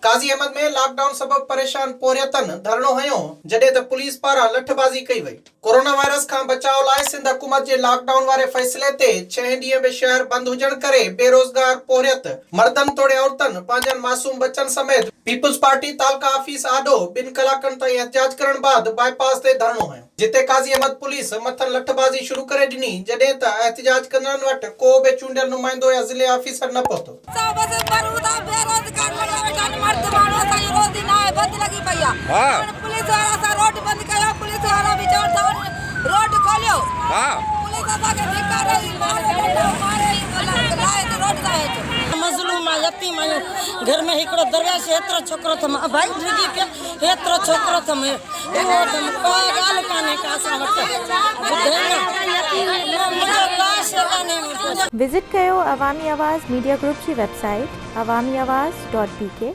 काज़ी अहमद में लॉकडाउन सबब परेशान पोरियतन धरणो हयो जडे त पुलिस पारा लठबाजी कई वई। कोरोना वायरस खां बचाव लाए सिंध हुकूमत जे लॉकडाउन वारे फैसले ते 6 ॾींहं में शहर बंद हुजण करे बेरोजगार पोरियत मर्दन तोड़े औरतन पांजन मासूम बच्चन समेत पीपल्स पार्टी तालका ऑफिस आडो 2 कलाकन ताईं एहतजाज करण बाद बाईपास ते धरणो हयो, जिते काज़ी अहमद पुलिस मथन लठबाजी शुरू करे ॾिनी जडे त एहतजाज कंदड़न वट को बि चूंडियल नुमाइंदो या ज़िले ऑफिसर न पहुतो। पुलिस वाला सा रोड बंद कयो, पुलिस वाला भी चोर था रोड खोलियो। पुलिस असांखे धिक्कार रही मारे लाए तो रोड था मजलूम यतीम घर में हिकड़ो दरवेश एतरो छोकरो थम भाई डिगी के एतरो छोकरो थम वो थम को गाल काने का असा वट मुझे काश काने विजिट कयो अवामी आवाज़ मीडिया ग्रुप की वेबसाइट awamiawaz.pk।